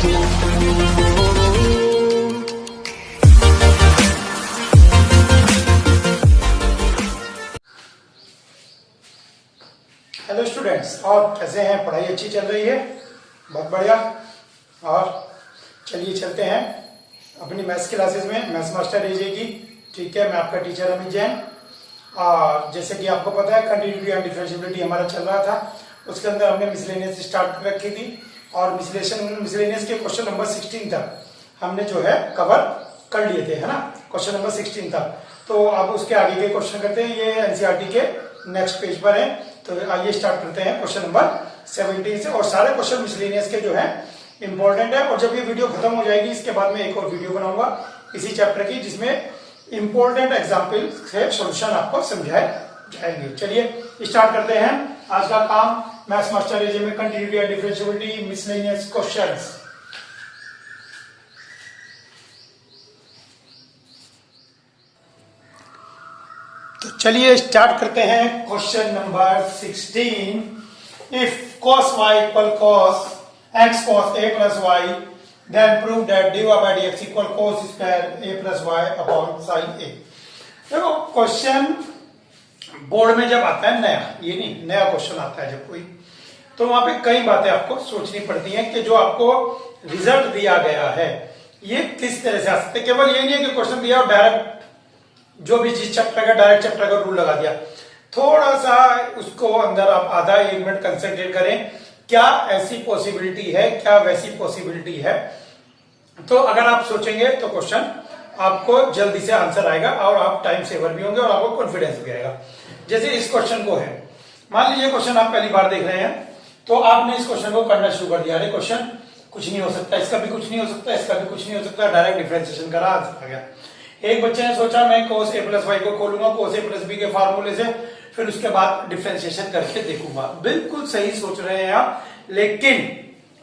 Hello students, और कैसे हैं? पढ़ाई अच्छी चल रही है? बहुत बढ़िया। और चलिए चलते हैं अपनी मैथ्स क्लासेस में, मैथ्स मास्टर एजे की। ठीक है, मैं आपका टीचर अमित जैन। और जैसे कि आपको पता है, कंटिन्यूटी एंड डिफरेंशिएबिलिटी हमारा चल रहा था। उसके अंदर हमने मिसलेनियस स्टार्ट कर रखी थी और मिसलेनियस के क्वेश्चन नंबर 16 तक हमने जो है कवर कर लिए थे, है ना? क्वेश्चन नंबर 16 तक। तो अब उसके आगे के क्वेश्चन करते हैं। ये एनसीईआरटी के नेक्स्ट पेज पर है। तो आइए स्टार्ट करते हैं क्वेश्चन नंबर 17 से। और सारे क्वेश्चन मिसलेनियस के जो है इंपॉर्टेंट है। और जब ये वीडियो खत्म हो जाएगी, इसके बाद में एक और वीडियो बनाऊंगा इसी चैप्टर की, जिसमें इंपॉर्टेंट एग्जाम्पल से सॉल्यूशन आपको समझाए जाएंगे। चलिए स्टार्ट करते हैं आज का काम। मैथ्स मास्टर एजे में continuity and differentiability miscellaneous questions. तो चलिए स्टार्ट करते हैं question number 16। If cos y equal cos x cos a plus y, then prove that dy by dx equal cos square a plus y upon sin a। देखो, question board में जब आता है नया, ये नहीं, नया क्वेश्चन आता है जब कोई, तो वहां पे कई बातें आपको सोचनी पड़ती हैं कि जो आपको रिजल्ट दिया गया है ये किस तरह से आ सकते। केवल ये नहीं है कि क्वेश्चन दिया और डायरेक्ट जो भी जिस चैप्टर का डायरेक्ट चैप्टर का रूल लगा दिया। थोड़ा सा उसको अंदर आप आधा एक मिनट कंसंट्रेट करें, क्या ऐसी पॉसिबिलिटी है, क्या वैसी पॉसिबिलिटी है। तो अगर आप सोचेंगे तो क्वेश्चन आपको जल्दी से आंसर आएगा और आप टाइम सेवर भी होंगे और आपको कॉन्फिडेंस भी आएगा। जैसे इस क्वेश्चन को है, मान लीजिए क्वेश्चन आप पहली बार देख रहे हैं, तो आपने इस क्वेश्चन को करना शुरू कर दिया। अरे क्वेश्चन कुछ नहीं हो सकता, इसका भी कुछ नहीं हो सकता, इसका भी कुछ नहीं हो सकता, डायरेक्ट डिफरेंशिएशन करा, आंसर आ गया। एक बच्चे ने सोचा मैं cos a प्लस वाई को खोलूंगा cos a प्लस बी के फार्मूले से, फिर उसके बाद डिफरेंशिएशन करके देखूंगा। बिल्कुल सही सोच रहे हैं आप, लेकिन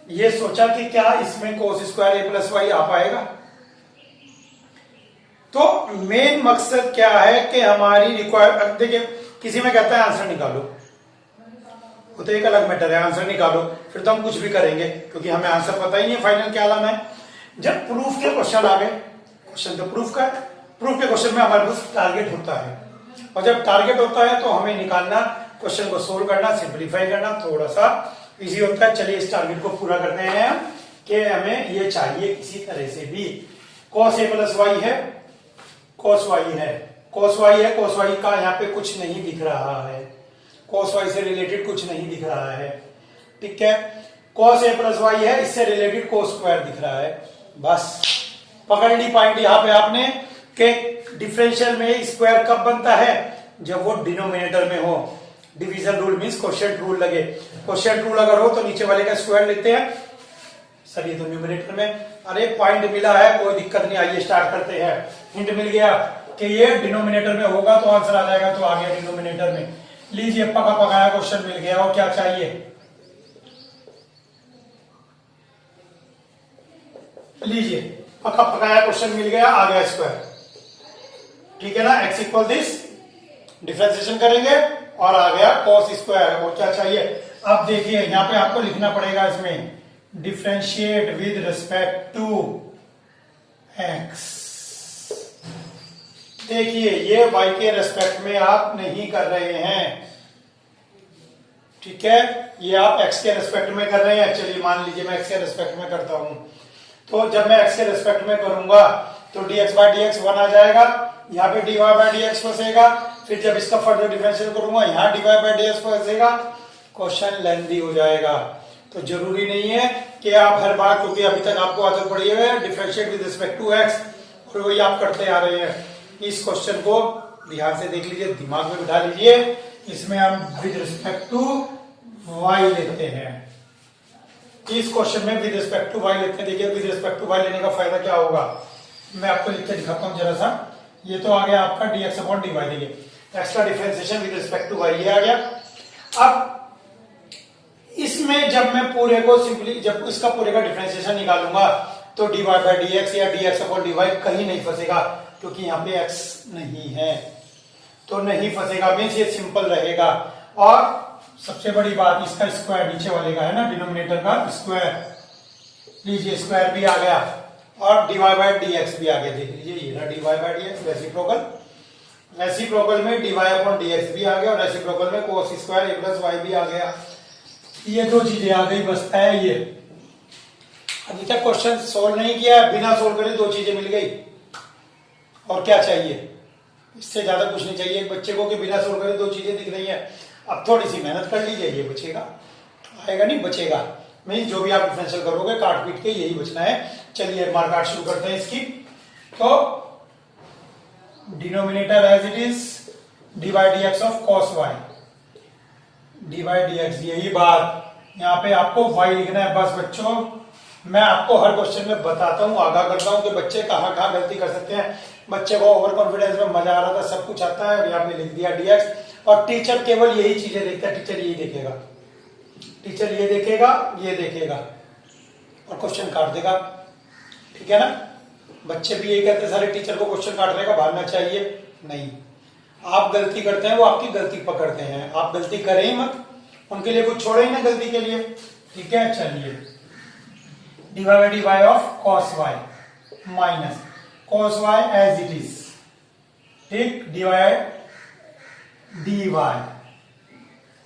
ये सोचा कि क्या इसमें cos square a plus y आ पाएगा? तो मेन मकसद क्या है कि हमारी रिक्वायर, देखिए किसी में कहता है आंसर निकालो, वो तो एक अलग मैटर है, आंसर निकालो, फिर तो हम कुछ भी करेंगे क्योंकि हमें आंसर पता ही नहीं है फाइनल क्या लाना है। जब प्रूफ के क्वेश्चन आ गए, क्वेश्चन तो प्रूफ का है, प्रूफ के क्वेश्चन में हमारे पास टारगेट होता है, और जब टारगेट होता है तो हमें निकालना, क्वेश्चन को सोल्व करना, सिंपलीफाई करना थोड़ा सा इजी होता है। चलिए इस टारगेट को पूरा करते हैं कि हमें ये चाहिए किसी तरह से भी। cos a प्लस वाई है, cos y है, cos y है, cos y का यहाँ पे कुछ नहीं दिख रहा है, cos y से रिलेटेड कुछ नहीं दिख रहा है, ठीक है। cos a प्लस वाई है, इससे रिलेटेड cos स्क्वायर दिख रहा है। बस पकड़ ली पॉइंट यहाँ पे आपने कि डिफरेंशियल में स्क्वायर कब बनता है? जब वो डिनोमिनेटर में हो। Division rule means quotient rule लगे। क्वोशिएंट रूल अगर हो तो नीचे वाले का स्क्वायर लेते हैं, सर ये तो न्यूमरेटर में। अरे पॉइंट मिला है, कोई दिक्कत नहीं, आइए स्टार्ट करते हैं। हिंट मिल गया कि ये डिनोमिनेटर में होगा तो आंसर आ जाएगा, तो आ गया डिनोमिनेटर में। लीजिए पका पकाया क्वेश्चन मिल गया। और क्या चाहिए? लीजिए पका पकाया क्वेश्चन मिल गया, आ गया स्क्वायर, ठीक है ना। x इक्वल दिस, डिफरेंशिएशन करेंगे और आ गया cos स्क्वायर। और क्या चाहिए? अब देखिए यहाँ पे आपको लिखना पड़ेगा इसमें differentiate with respect to x। देखिए ये y के रेस्पेक्ट में आप नहीं कर रहे हैं, ठीक है, ये आप x के रेस्पेक्ट में कर रहे हैं। चलिए मान लीजिए मैं x के रेस्पेक्ट में करता हूं, तो जब मैं x के रेस्पेक्ट में करूंगा तो dx बाय dx 1 आ जाएगा, यहाँ पे dy बाय dx फंसेगा, फिर जब इसका फर्दर डिफरेंशिएट करूंगा यहाँ dy बाय dx फंसेगा, क्वेश्चन लेंथी हो जाएगा। तो जरूरी नहीं है कि आप हर बार, क्योंकि अभी तक आपको आदत पड़ी है differentiate with respect to x, और वही आप करते आ रहे हैं। इस क्वेश्चन को ध्यान से देख लीजिए, दिमाग में बिठा लीजिए। इसमें हम विद रिस्पेक्ट टू y लेते हैं, इस क्वेश्चन में विद रिस्पेक्ट टू y लेते हैं। देखिए विद रिस्पेक्ट टू y लेने का फायदा क्या होगा, मैं आपको लिख के दिखाता हूं जरा सा। ये तो आ गया आपका dx अपॉन dy, देखिए x का differentiation with respect to y ये आ गया। अब इसमें जब मैं पूरे को सिंपली, जब इसका पूरे का डिफरेंशिएशन निकालूंगा तो dy बाय dx या dx अपॉन dy कहीं नहीं फंसेगा, क्योंकि यहाँ पे x नहीं है, तो नहीं फंसेगा, मीन्स ये सिंपल रहेगा। और सबसे बड़ी बात, इसका स्क्वायर नीचे वाले का है ना, डिनोमिनेटर का स्क्वायर, लीजिए स्क्वायर भी आ गया और डीवाई बाई डी एक्स भी आ गया। देख लीजिए ये ना d y by d x reciprocal, reciprocal में डीवाई अपॉन डी एक्स भी आ गया और रेसिप्रोकल में cos square a plus y भी आ गया। ये दो चीजें आ गई, बसता है ये। अभी तक क्वेश्चन सोल्व नहीं किया, बिना सोल्व करे दो चीजें मिल गई, और क्या चाहिए? इससे ज्यादा कुछ नहीं चाहिए एक बच्चे को कि बिना सोल्व करे दो चीजें दिख रही है। अब थोड़ी सी मेहनत कर लीजिए, ये बचेगा, आएगा नहीं बचेगा। मीन जो भी आप डिफरेंशियल करोगे काट पीट के यही बचना है। चलिए मार्क आउट शुरू करते हैं इसकी। तो denominator as it is d by d x of cos y, d by d x, यही बात। यहाँ पे आपको वाई लिखना है बस बच्चों। मैं आपको हर क्वेश्चन में बताता हूँ, आगाह करता हूँ कि बच्चे कहाँ कहाँ गलती कर सकते हैं। बच्चे को ओवर कॉन्फिडेंस में मजा आ रहा था, सब कुछ आता है, यहाँ पे लिख दिया dx, और टीचर केवल यही चीजें देखता है। टीचर यही देखेगा, टीचर ये देखेगा, ये देखेगा और क्वेश्चन काट देगा। ठीक है ना? बच्चे भी यही कहते हैं सारे टीचर को क्वेश्चन काटने का भागना चाहिए। नहीं, आप गलती करते हैं वो आपकी गलती पकड़ते हैं, आप गलती करें ही मत, उनके लिए कुछ छोड़े ही ना गलती के लिए। ठीक है, चलिए dy by dy of cos y minus cos y as it is, ठीक, dy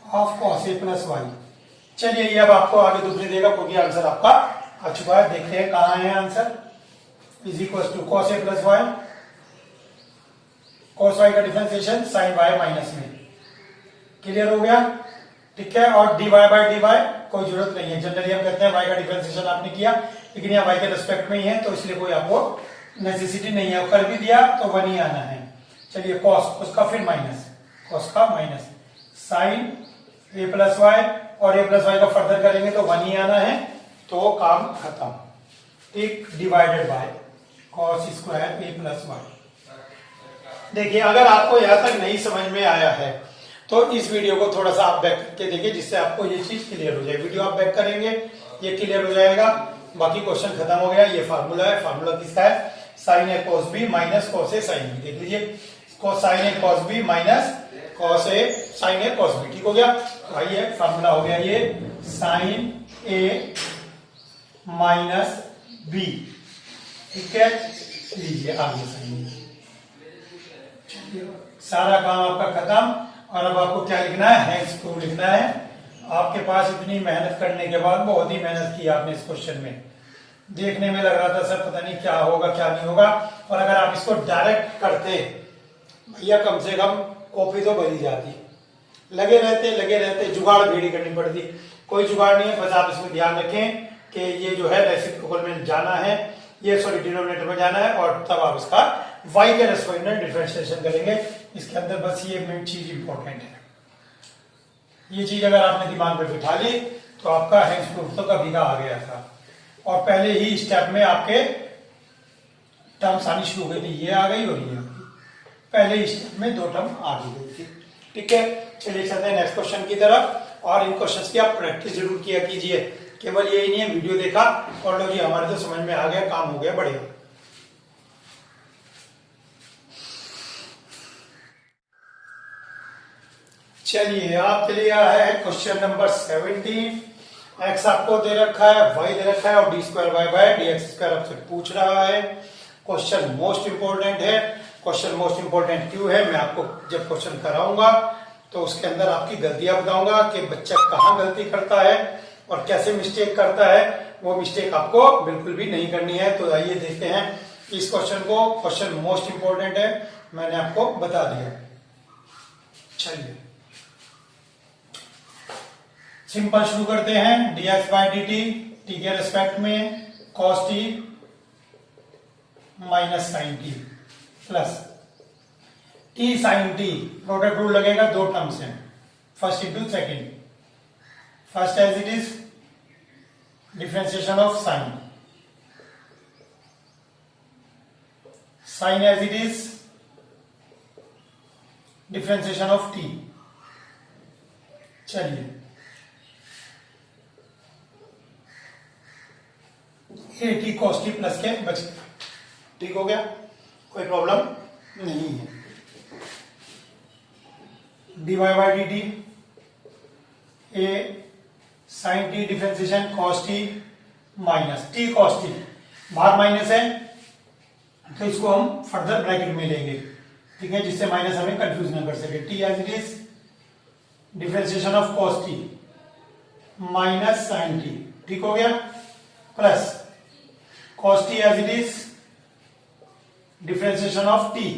of cos a plus y। चलिए ये अब आपको आगे दुख नहीं देगा क्योंकि आंसर आपका आ चुका है। देखते हैं कहां है answer. Is equal to cos a plus y, cos y का डिफरेंशिएशन sin y माइनस में। क्लियर हो गया? ठीक है, और dy बाई dy कोई जरूरत नहीं है। जनरली हम कहते हैं y का डिफरेंशिएशन आपने किया, लेकिन यहाँ y के रेस्पेक्ट में ही है तो इसलिए कोई आपको नेसेसिटी नहीं है। कर भी दिया तो 1 ही आना है। चलिए cos, उसका फिर माइनस, cos का minus sin a plus y, और a प्लस वाई का फर्दर करेंगे तो 1 ही आना है, तो काम खत्म। ठीक, divided by cos square a plus y. देखिए अगर आपको यहां तक नहीं समझ में आया है तो इस वीडियो को थोड़ा सा आप बैक करके देखिए, जिससे आपको ये चीज क्लियर हो जाए। वीडियो आप बैक करेंगे ये क्लियर हो जाएगा। बाकी क्वेश्चन खत्म हो गया। ये फार्मूला है, फार्मूला किसका है? Sign A cos B minus cos A sine B. देख लीजिए, sign A cos B minus cos A sign A cos B. ठीक हो गया? तो आइए फार्मूला हो गया ये साइन ए माइनस बी। ठीक है, लीजिए आगे साइन ए। सारा काम आपका खत्म। और अब आपको क्या लिखना है? हैंस प्रूव लिखना है। आपके पास इतनी मेहनत करने के बाद, बहुत ही मेहनत की आपने इस क्वेश्चन में, देखने में लग रहा था सर पता नहीं क्या होगा क्या नहीं होगा, और अगर आप इसको डायरेक्ट करते भैया कम से कम कॉपी तो भरी जाती। लगे रहते जुगाड़ भेड़ी करनी पड़ती। कोई जुगाड़ नहीं है, बस आप इसमें ध्यान रखें कि ये जो है रेसिप्रोकल में जाना है, ये सॉरी डिनोमिनेटर में जाना है, और तब आप इसका y के रेस्पेक्ट में डिफरेंशिएशन करेंगे। इसके अंदर बस ये मेन चीज इंपॉर्टेंट है। ये चीज अगर आपने दिमाग में बिठा ली तो आपका हैंस प्रूफ तो कभी का आ गया था, और पहले ही स्टेप में आपके टर्म्स आनी शुरू हो गई थी। ये आ गई और ये आ गई, पहले ही स्टेप में 2 टर्म आ गई थी। ठीक है, चलिए चलते हैं नेक्स्ट क्वेश्चन की तरफ। और इन क्वेश्चंस की आप प्रैक्टिस जरूर किया कीजिए, केवल यही नहीं है वीडियो देखा और लो जी हमारे तो समझ में आ गया, काम हो गया बढ़िया। चलिए आपके लिए है क्वेश्चन नंबर 17। एक्स आपको दे रखा है, वाई दे रखा है, और d square y by d x square आपसे पूछ रहा है। क्वेश्चन मोस्ट इंपोर्टेंट है। क्वेश्चन मोस्ट इंपोर्टेंट क्यों है, मैं आपको जब क्वेश्चन कराऊंगा तो उसके अंदर आपकी गलतियां बताऊंगा कि बच्चा कहाँ गलती करता है और कैसे मिस्टेक करता है। वो मिस्टेक आपको बिल्कुल भी नहीं करनी है। तो आइए देखते हैं इस क्वेश्चन को। क्वेश्चन मोस्ट इंपोर्टेंट है, मैंने आपको बता दिया। चलिए सिंपल शुरू करते हैं। dx बाई डी टी के रेस्पेक्ट में cos t minus sine t plus t sine t। Product rule लगेगा, 2 टर्म्स हैं, first into second. First as it is differentiation of sine, sine as it is differentiation of t। चलिए a t cos t plus के बच गया। ठीक हो गया, कोई प्रॉब्लम नहीं है। D y by D t a sine t differentiation cos t minus t cos t, बाहर माइनस है तो इसको हम फर्दर ब्रैकेट में लेंगे, ठीक है, जिससे माइनस हमें कंफ्यूज ना कर सके। T as it is differentiation of cos t minus sine t, ठीक हो गया, plus cos t as it is differentiation of t,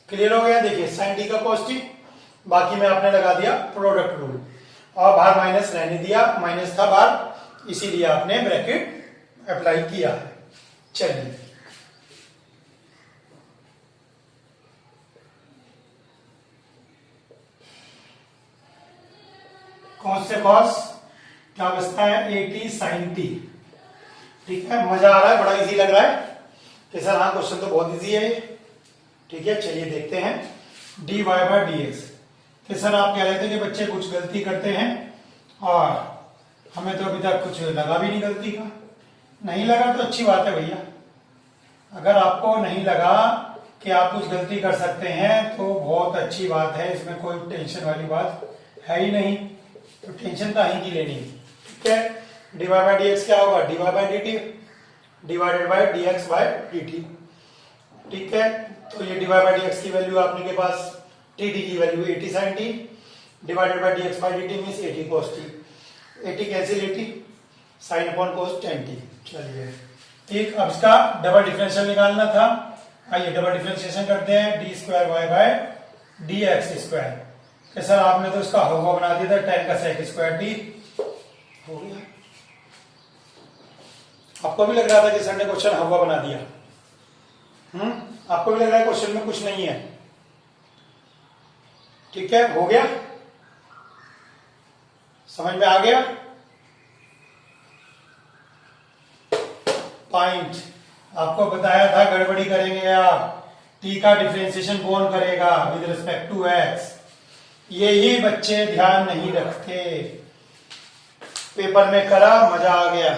clear हो गया। देखिए साइन टी का कॉस टी, बाकी में आपने लगा दिया प्रोडक्ट रूल और बाहर माइनस रहने दिया, माइनस था बाहर इसीलिए आपने ब्रैकेट अप्लाई किया है। चलिए कॉस से कॉस क्या बचता है, 80 साइन टी, ठीक है, मजा आ रहा है, बड़ा इजी लग रहा है कि सर हाँ क्वेश्चन तो बहुत इजी है, ठीक है। चलिए देखते हैं dy बाय dx। कि सर आप कह रहे थे कि बच्चे कुछ गलती करते हैं और हमें तो अभी तक कुछ लगा भी नहीं गलती का। नहीं लगा तो अच्छी बात है भैया, अगर आपको नहीं लगा कि आप कुछ गलती कर सकते हैं तो बहुत अच्छी बात है, इसमें कोई टेंशन वाली बात है ही नहीं, तो टेंशन कहीं की लेनी, ठीक है। dy बाय dx क्या होगा, dy by dt divided by dx by dt, ठीक है। तो ये dy बाय dx की वैल्यू आपने के पास dt की value 80 sin t divided by dx by dt means 80 cos t, 80 cancel 80 sin upon cos 10t। चलिए ठीक, अब इसका डबल डिफरेंशियल निकालना था, आइए डबल डिफरेंशिएशन करते हैं, d square y by d x square. कि सर आपने तो इसका हवा बना दिया था, tan का sec स्क्वायर टी हो गया। आपको भी लग रहा था कि सर ने क्वेश्चन हवा बना दिया, आपको भी लग रहा है क्वेश्चन में कुछ नहीं है, ठीक है, हो गया, समझ में आ गया। पॉइंट आपको बताया था गड़बड़ी करेंगे आप, टी का डिफरेंशिएशन कौन करेगा विद रिस्पेक्ट टू एक्स, यही बच्चे ध्यान नहीं रखते। पेपर में करा, मजा आ गया,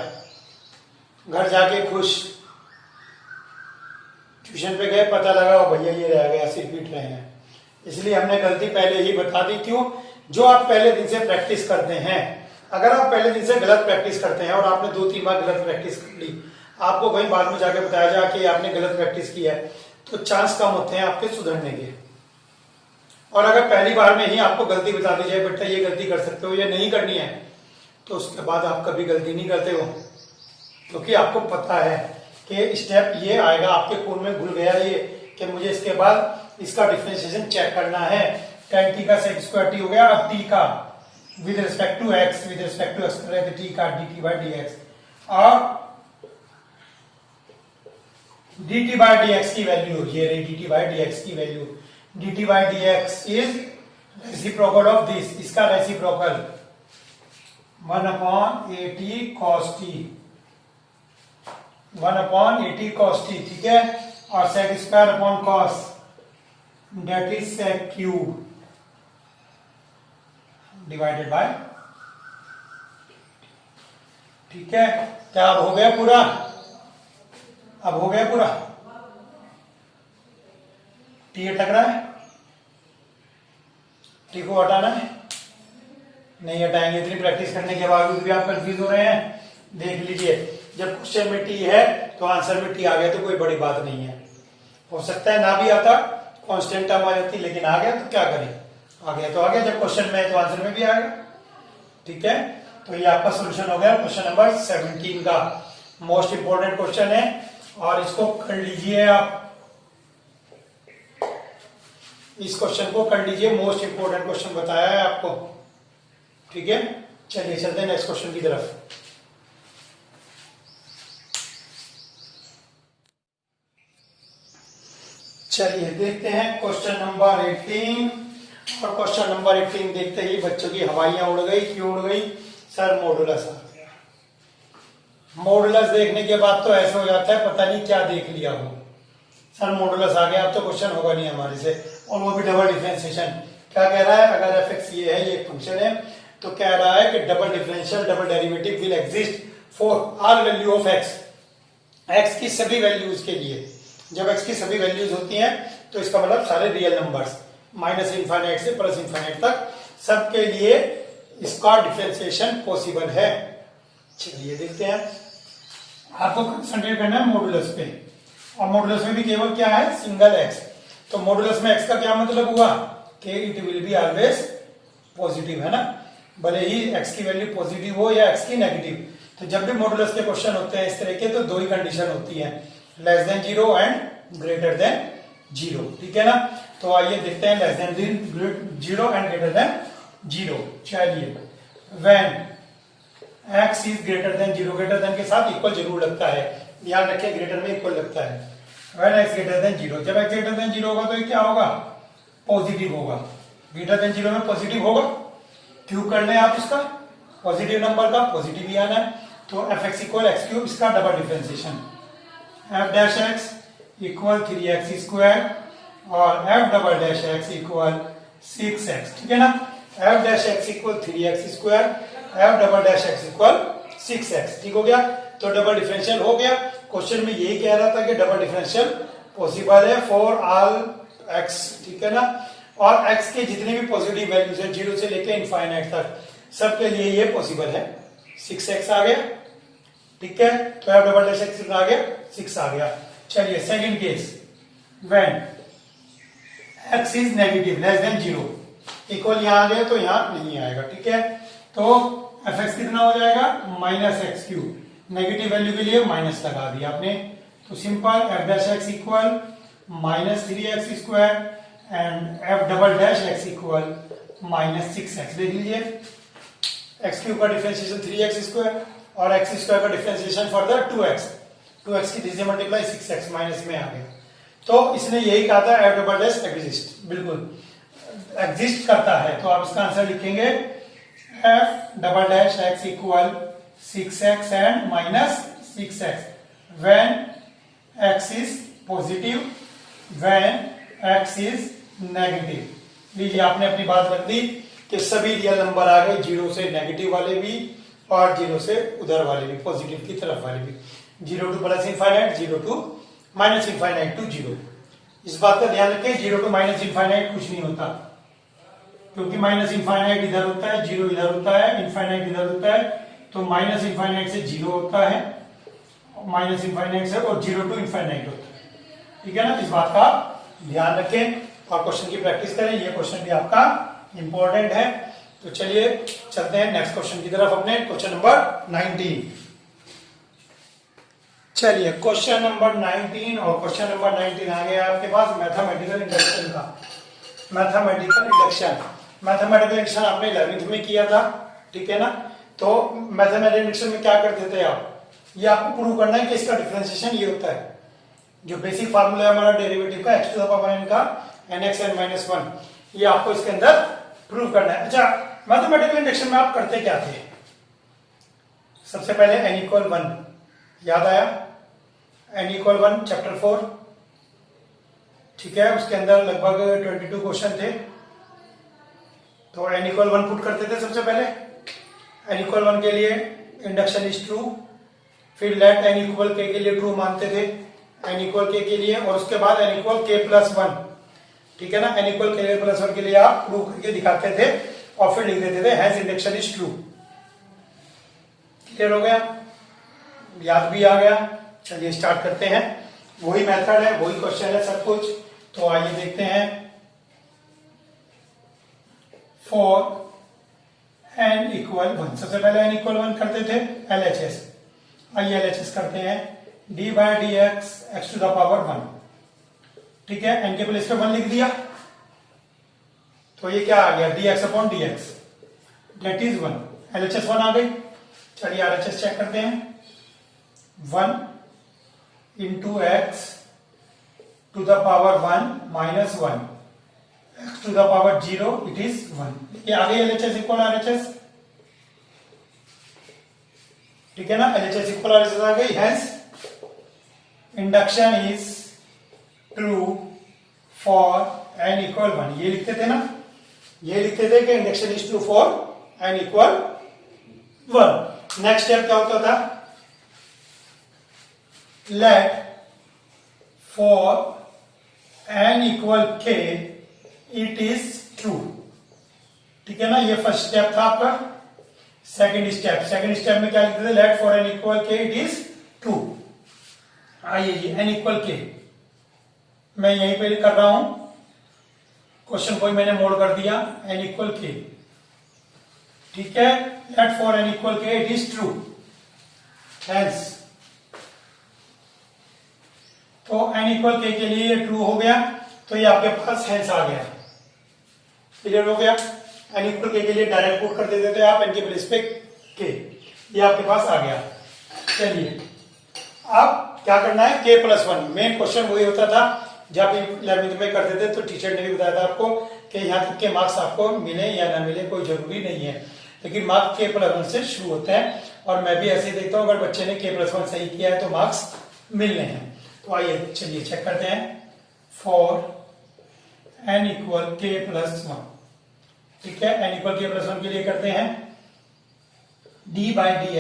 घर जाके खुश, ट्यूशन पे गए पता लगा ओ भैया ये रह गया, सिर पीट रहे हैं। इसलिए हमने गलती पहले ही बता दी। क्यों, जो आप पहले दिन से प्रैक्टिस करते हैं, अगर आप पहले दिन से गलत प्रैक्टिस करते हैं और आपने 2-3 बार गलत प्रैक्टिस कर ली, आपको कहीं बाद में जाके बताया जाए कि आपने गलत प्रैक्टिस की है, तो चांस कम होते हैं आपके सुधरने के। और अगर पहली बार में ही आपको गलती बता दी जाए, बेटा ये गलती कर सकते हो, ये नहीं करनी है, तो उसके बाद आप कभी गलती नहीं करते हो, क्योंकि आपको पता है कि स्टेप ये आएगा, आपके खून में घुल गया ये कि मुझे इसके बाद इसका डिफरेंशिएशन चेक करना है। tan t का sec स्क्वायर t हो गया, अब t का with respect to x, with respect to x कर रहे थे, t का dt बाय dx, और dt बाय dx की वैल्यू ये रही, dt बाय dx की value, dt by dx is reciprocal of this, इसका reciprocal 1/80 cos t, 1/80 cos t, ठीक है, और sec square upon cos that is sec cube divided by, ठीक है। क्या अब हो गया पूरा, अब हो गया पूरा, टी अटक रहा है, टी को हटाना है, नहीं हटाएंगे। इतनी प्रैक्टिस करने के बावजूद भी आप कंफ्यूज हो रहे हैं, देख लीजिए, जब क्वेश्चन में टी है तो आंसर में टी आ गया तो कोई बड़ी बात नहीं है, हो सकता है ना भी आता, कांस्टेंट टर्म आ जाती, लेकिन आ गया तो क्या करें, आ गया तो आ गया, जब क्वेश्चन में है तो आंसर में भी आएगा, ठीक है। तो ये आपका सोल्यूशन हो गया क्वेश्चन नंबर 17 का, मोस्ट इंपोर्टेंट क्वेश्चन है और इसको कर लीजिए आप, इस क्वेश्चन को कर लीजिए, मोस्ट इंपोर्टेंट क्वेश्चन बताया है आपको, ठीक है। चलिए चलते हैं नेक्स्ट क्वेश्चन की तरफ। चलिए देखते हैं क्वेश्चन नंबर 18, और क्वेश्चन नंबर 18 देखते ही बच्चों की हवाइयां उड़ गई। क्यों उड़ गई, सर मॉडुलस आ गया। मॉडुलस देखने के बाद तो ऐसे हो जाता है पता नहीं क्या देख लिया हो, सर मॉडुलस आ गया, अब तो क्वेश्चन होगा नहीं हमारे से, और वो भी डबल डिफरेंशिएशन। क्या कह रहा है, अगर एफ एक्स ये है, ये फंक्शन है, तो कह रहा है कि double differential double derivative will exist for all value of x, x की सभी वैल्यूज के लिए। जब एक्स की सभी वैल्यूज होती हैं तो इसका मतलब सारे रियल नंबर्स माइनस इनफाइनाइट से प्लस इनफाइनाइट तक सबके लिए इसका डिफरेंशिएशन पॉसिबल है। चलिए देखते हैं, आपको कंसंट्रेट करना है मॉडुलस पे, और मॉडुलस में भी केवल क्या है, सिंगल एक्स। तो मॉडुलस में एक्स का क्या मतलब हुआ कि it will be always positive, है ना, भले ही एक्स की वैल्यू पॉजिटिव हो या एक्स की नेगेटिव। तो जब भी मॉडुलस के क्वेश्चन होते हैं इस तरह के, तो दो ही कंडीशन होती है, less than 0 and greater than 0, ठीक है ना। तो आइए देखते हैं, less than 0 and greater than 0। चलिए, when x is greater than 0, greater than के साथ इक्वल जरूर लगता है, ध्यान रखें, ग्रेटर में इक्वल लगता है। व्हेन x ग्रेटर देन 0, जब x ग्रेटर देन 0 होगा तो ये क्या होगा, पॉजिटिव होगा। ग्रेटर देन 0 में पॉजिटिव होगा, क्यूब कर लें आप उसका, पॉजिटिव नंबर का पॉजिटिव ही आना है। तो fx इक्वल एक्स क्यूब, इसका double differentiation, f dash x equal 3x square और f double dash x equal 6x, ठीक है ना। f dash x equal 3x square, f double dash x equal 6x, ठीक हो गया। तो डबल डिफरेंशियल हो गया। क्वेश्चन में यही कह रहा था कि डबल डिफरेंशियल पॉसिबल है फॉर ऑल x, ठीक है ना। और x के जितने भी पॉजिटिव वैल्यूज है 0 से लेकर इनफाइनाइट तक, सबके लिए ये पॉसिबल है। 6x आ गया, ठीक है, तो f डबल डैश x आ गया, 6 आ गया। चलिए second case, when x is negative less than 0, equal यहां आ गया तो यहां नहीं आएगा, ठीक है। तो fx कितना हो जाएगा, minus x cube, negative value के लिए माइनस लगा दिया आपने, तो simple f dash x equal minus 3x square and f double dash x equal minus 6x। देख लीजिए, x क्यूब का डिफरेंशिएशन 3x स्क्वायर और x स्क्वायर का डिफरेंशिएशन फर्दर 2x, 2x की 3 से मल्टीप्लाई 6x माइनस में आ गया। तो इसने यही कहा था f डबल डैश एग्जिस्ट, बिल्कुल एग्जिस्ट करता है। तो आप इसका आंसर लिखेंगे f double dash x equal 6x and minus 6x when x is positive, when x is negative. लीजिए, आपने अपनी बात रख दी कि सभी रियल नंबर आ गए, 0 से नेगेटिव वाले भी और 0 से उधर वाले भी, पॉजिटिव की तरफ वाले भी, 0 to plus infinite, 0 to minus infinite to 0। इस बात का ध्यान रखें, 0 टू माइनस इनफाइनाइट कुछ नहीं होता, क्योंकि माइनस इनफाइनाइट इधर होता है, 0 इधर होता है, इनफाइनाइट इधर होता है। तो माइनस इनफाइनाइट से 0 होता है, माइनस इनफाइनाइट से, और 0 टू इनफाइनाइट होता है, ठीक है ना। इस बात का ध्यान रखें और क्वेश्चन की प्रैक्टिस करें, ये क्वेश्चन भी आपका इंपॉर्टेंट है। तो चलिए चलते हैं नेक्स्ट क्वेश्चन की तरफ, अपने क्वेश्चन नंबर 19। चलिए क्वेश्चन नंबर 19, और क्वेश्चन नंबर 19 आ गया आपके पास मैथमेटिकल इंडक्शन का। मैथमेटिकल इंडक्शन, मैथमेटिकल इंडक्शन आपने 11th में किया था, ठीक है ना। तो मैथमेटिकल इंडक्शन में क्या करते थे आप, ये आपको प्रूव करना है कि इसका डिफरेंशिएशन ये होता है, जो बेसिक फार्मूला है हमारा डेरिवेटिव का x to the power n का nx n माइनस 1, ये आपको इसके अंदर प्रूव करना है। अच्छा, मैथमेटिकल इंडक्शन में आप करते क्या थे, सबसे पहले n इक्वल 1 याद आया, n इक्वल 1 चैप्टर 4, ठीक है, उसके अंदर लगभग 22 क्वेश्चन थे। तो n इक्वल 1 पुट करते थे सबसे पहले, n इक्वल 1 के लिए इंडक्शन इज ट्रू, फिर लेट n इक्वल k के लिए ट्रू मानते थे, n इक्वल k के लिए, और उसके बाद n इक्वल k प्लस 1, ठीक है ना, n इक्वल k प्लस 1 के लिए आप प्रूव करके दिखाते थे और फिर लिख देते थे has induction is true. Clear हो गया, याद भी आ गया। चलिए स्टार्ट करते हैं, वही मेथड है, वही क्वेश्चन है सब कुछ। तो आइए देखते हैं, फॉर n इक्वल 1, सबसे पहले n इक्वल 1 करते थे LHS, आइए LHS करते हैं, d by d x to the power 1, ठीक है, n के प्लेस पे 1 लिख दिया, तो ये क्या आ गया, dx upon dx that is 1, LHS 1 आ गई। चलिए RHS चेक करते हैं, 1 into x to the power 1 minus 1 x to the power 0 it is 1, ये आ गई LHS इक्वल RHS, ठीक है ना, LHS इक्वल RHS आ गई, hence induction is true for n equal 1, ये लिखते थे ना, ये लिखते थे कि induction is true for n equal 1। Next step क्या होता था, let for n equal k it is true, ठीक है ना, ये फर्स्ट स्टेप था आपका। सेकंड स्टेप में क्या लिखते थे, लेट फॉर एन इक्वल के इट इज ट्रू। आइए जी, एन इक्वल के मैं यहीं पे कर रहा हूं, क्वेश्चन को मैंने मोड़ कर दिया, एन इक्वल के, ठीक है। लेट फॉर एन इक्वल के इट इज ट्रू, हेंस तो एन इक्वल के लिए ये ट्रू हो गया, तो ये आपके पास हेंस आ गया। क्लियर हो गया। एन इक्वल के लिए डायरेक्ट पुट कर देते थे आप, एन के प्लेस पे के, ये आपके पास आ गया। चलिए अब क्या करना है, के प्लस वन। मेन क्वेश्चन वही होता था जब 11वीं में करते थे, तो टीचर ने भी बताया था आपको कि यहाँ तक के मार्क्स आपको मिले या ना मिले कोई जरूरी नहीं है, लेकिन मार्क्स के प्लस वन से शुरू होते हैं। और मैं भी ऐसे ही देखता हूँ, अगर बच्चे ने के प्लस वन सही किया है तो मार्क्स मिलने हैं। तो आइए चलिए चेक करते हैं, फॉर एन इक्वल के प्लस वन, ठीक है। एन इक्वल के प्लस वन के लिए करते हैं D by d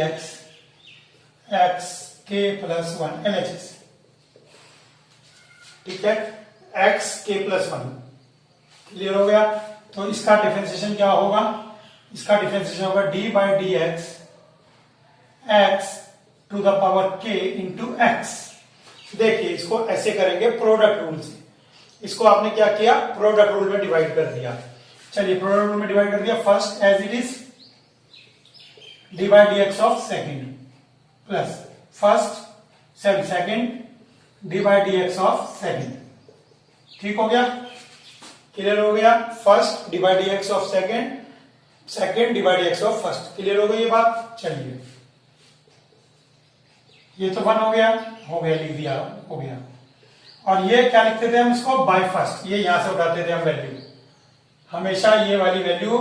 x k plus one LHS, ठीक है, x k plus one. Clear हो गया। तो इसका डिफरेंशिएशन क्या होगा, इसका डिफरेंशिएशन होगा d by d x to the power k into x. देखिए इसको ऐसे करेंगे प्रोडक्ट रूल से, इसको आपने क्या किया, प्रोडक्ट रूल में डिवाइड कर दिया। चलिए प्रोडक्ट रूल में डिवाइड कर दिया, first as it is d by d x of second plus first second d by d x of second, ठीक हो गया। क्लियर हो गया। First d by d x of second, second d by d x of first. Clear हो गई ये बात। चलिए ये तो वन हो गया, लिख दिया, हो गया। और ये क्या लिखते थे हम इसको, बाय फर्स्ट, ये यहां से उठाते थे हम वैल्यू, हमेशा ये वाली वैल्यू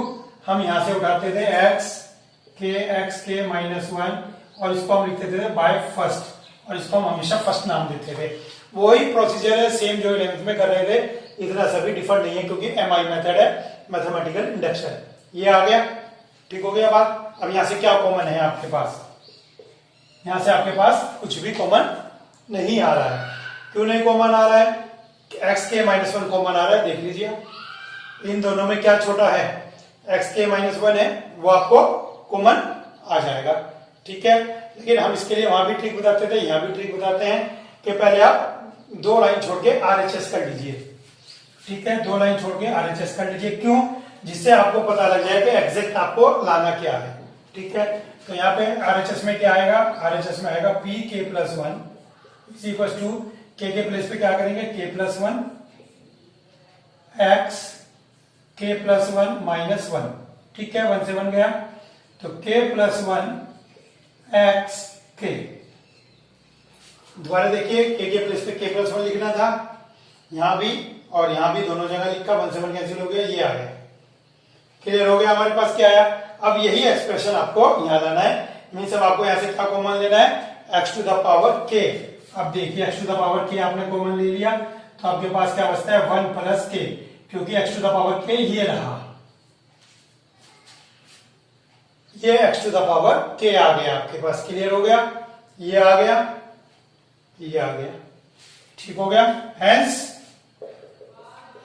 हम यहां से उठाते थे एक्स के माइनस वन, और इसको हम लिखते थे बाय फर्स्ट, और इसको हम हमेशा फर्स्ट नाम देते थे। वही प्रोसीजर है सेम जो 11th में कर रहे थे, इतना सभी डिफरेंट नहीं है, क्योंकि MI मेथड है, मैथमेटिकल इंडक्शन। ये आ गया, ठीक हो गया बात। अब यहां से क्या कॉमन है आपके पास, यहां से आपके पास कुछ भी कॉमन नहीं आ रहा है। क्यों नहीं कॉमन आ रहा है, एक्स के माइनस वन कॉमन आ रहा है, देख लीजिए इन दोनों में क्या छोटा है, एक्स के माइनस वन है, वो आपको कॉमन आ जाएगा, ठीक है। लेकिन हम इसके लिए वहां भी ट्रिक बताते थे, यहां भी ट्रिक बताते हैं कि पहले आप 2 लाइन छोड़ के RHS कर लीजिए, ठीक है, 2 लाइन छोड़ के RHS कर लीजिए। क्यों, जिससे आपको पता लग जाए कि एग्जैक्ट आपको लाना क्या है, ठीक है। तो यहाँ पे RHS में क्या आएगा, RHS में आएगा p k plus one is equal to k place पे क्या करेंगे, k plus one x k plus one minus one, ठीक है, 1 से 1 गया, तो के प्लस वन एक्स के। दोबारा देखिए, के प्लेस पे के प्लस वन लिखना था, यहां भी और यहां भी दोनों जगह लिखा, 1 से 1 कैंसिल हो गया, ये आ गया। क्लियर हो गया। हमारे पास क्या आया, अब यही एक्सप्रेशन आपको यहां लाना है, मीन्स अब आपको यहां से क्या कॉमन लेना है, एक्स टू द पावर के। अब देखिए एक्स टू द पावर के आपने कॉमन ले लिया, तो आपके पास क्या बचता है, 1 प्लस के, क्योंकि एक्स टू द पावर के ये रहा, ये एक्स टू द पावर के आ गया आपके पास। क्लियर हो गया, ये आ गया, ये आ गया, ठीक हो गया। Hence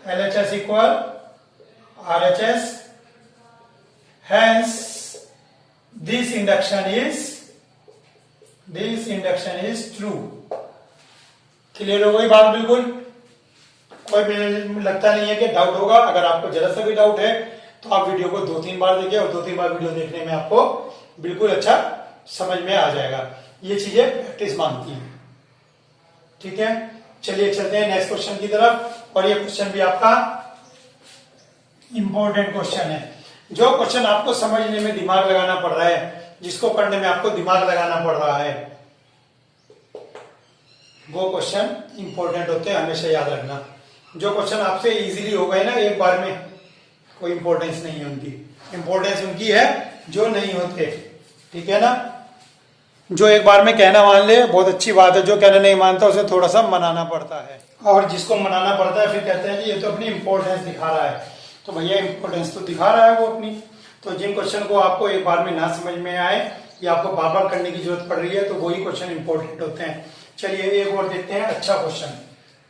LHS equal RHS, hence this induction is true। Clear हो गई बात बिल्कुल, कोई लगता नहीं है कि डाउट होगा। अगर आपको जरा सा भी डाउट है तो आप वीडियो को 2-3 बार देखिए, और 2-3 बार वीडियो देखने में आपको बिल्कुल अच्छा समझ में आ जाएगा। ये चीजें प्रैक्टिस मांगती है, ठीक है। चलिए चलते हैं नेक्स्ट क्वेश्चन की तरफ, और ये क्वेश्चन भी आपका इंपॉर्टेंट क्वेश्चन है। जो क्वेश्चन आपको समझने में दिमाग लगाना पड़ रहा है, जिसको करने में आपको दिमाग लगाना पड़ रहा है, वो क्वेश्चन इंपॉर्टेंट होते हैं, हमेशा याद रखना। जो क्वेश्चन आपसे इजीली हो गए ना एक बार में, कोई इंपॉर्टेंस नहीं है उनकी, इंपॉर्टेंस उनकी है जो नहीं होते, ठीक है ना। जो एक बार में कहना मान ले बहुत अच्छी बात है, जो कहना नहीं मानता उसे थोड़ा सा मनाना पड़ता है, और जिसको मनाना पड़ता है फिर कहते हैं कि ये तो अपनी इंपॉर्टेंस दिखा रहा है। तो भैया इंपॉर्टेंस तो दिखा रहा है वो अपनी। तो जिन क्वेश्चन को आपको एक बार में ना समझ में आए या आपको बार बार करने की जरूरत पड़ रही है, तो वही क्वेश्चन इंपॉर्टेंट होते हैं। चलिए एक और देखते हैं अच्छा क्वेश्चन,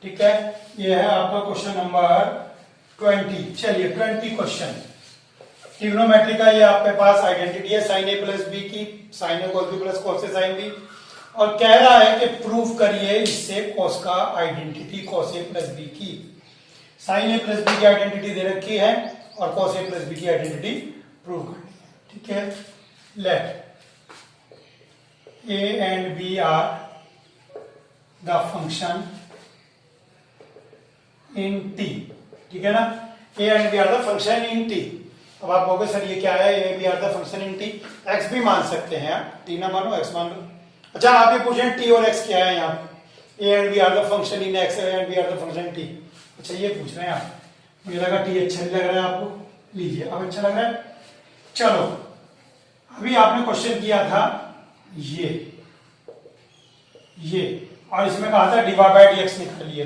ठीक है। ये है आपका क्वेश्चन नंबर 20। चलिए 20 क्वेश्चन, ट्रिग्नोमेट्री का ये आपके पास आइडेंटिटी है साइन ए प्लस बी की, साइन ए कॉस बी प्लस कॉस ए साइन बी, और कह रहा है कि प्रूव करिए इससे कॉस का आइडेंटिटी कॉस ए प्लस बी की। साइन ए प्लस बी की आइडेंटिटी दे रखी है और कॉस ए प्लस बी की आइडेंटिटी प्रूव करनी है। ठीक है, let a and b are the function in t. ठीक है ना, a and b are the function in t. अब आप कहोगे सर ये क्या है, a b are the function in t, x भी मान सकते हैं आप, टी ना मानो एक्स मान लो। अच्छा आप ये पूछें टी और एक्स क्या है यहाँ पे, a and b are the function in x and b are the function in t. अच्छा ये पूछ रहे हैं आप, मुझे लगा टी अच्छा नहीं लग रहा है आपको, लीजिए अब अच्छा लग रहा है। चलो अभी आपने क्वेश्चन किया था ये और इसमें कहा था डिवाइड बाय डीएक्स निकालिए,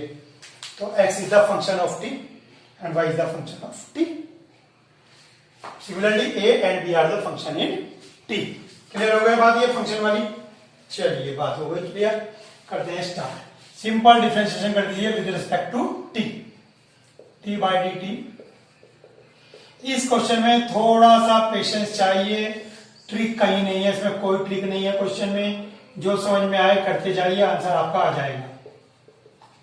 तो x is the function of t and y is the function of t। Similarly a and b are the function in t। Clear हो गया बात ये फंक्शन वाली। चलिए बात हो गई क्लियर, करते हैं स्टार्ट। सिंपल डिफरेंशिएशन कर दीजिए with respect to t, t by dt। इस क्वेश्चन में थोड़ा सा पेशेंस चाहिए, ट्रिक कहीं नहीं है इसमें, कोई ट्रिक नहीं है क्वेश्चन में, जो समझ में आए करते जाइए आंसर आपका आ जाएगा।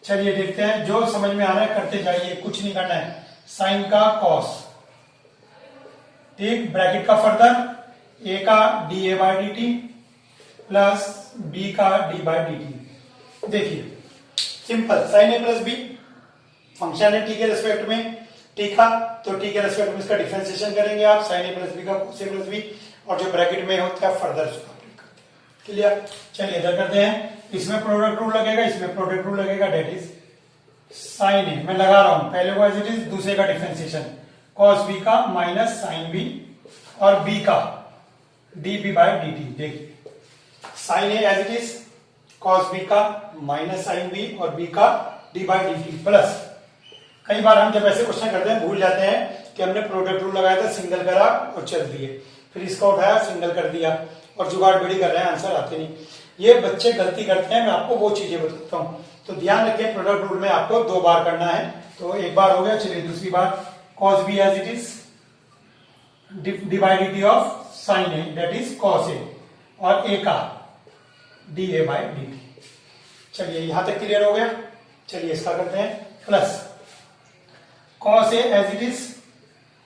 चलिए देखते हैं, जो समझ में आ रहा है करते जाइए, कुछ नहीं करना है। साइन का कॉस, ठीक, ब्रैकेट का फर्दर ए का D A by D T plus B का डी बाई डी टी। देखिए simple, sine a plus b function है टी के रेस्पेक्ट में, ठीक है, तो टी के रेस्पेक्ट में इसका डिफरेंशिएशन करेंगे आप, साइन ए प्लस बी का कोस ए प्लस बी, और जो ब्रैकेट में होता है फर्दर उसको अप्लाई करते हैं। क्लियर, चलिए इधर करते हैं। इसमें प्रोडक्ट रूल लगेगा, इसमें प्रोडक्ट रूल लगेगा, डेट इज साइन ए मैं लगा रहा हूं, पहले को एज इट इज, दूसरे का डिफरेंशिएशन कॉस बी का माइनस साइन बी और बी का D B by D T. देखिए sine A as it is, cos B का माइनस साइन बी और बी का D by D T plus, कई बार हम जब ऐसे क्वेश्चन करते हैं भूल जाते हैं कि हमने प्रोडक्ट रूल लगाया था, सिंगल करा और चल दिए, फिर इसका उठाया सिंगल कर दिया और जुगाड़ बेड़ी कर रहे हैं, आंसर आते नहीं। ये बच्चे गलती करते हैं, मैं आपको वो चीजें बताता हूं, तो ध्यान रखिए प्रोडक्ट रूल में आपको 2 बार करना है। तो एक बार हो गया, चलिए दूसरी बार, cos B as it is divide of sine A that is cos A और ए का D A by D T. चलिए यहां तक क्लियर हो गया। चलिए इसका करते हैं plus cos A as it is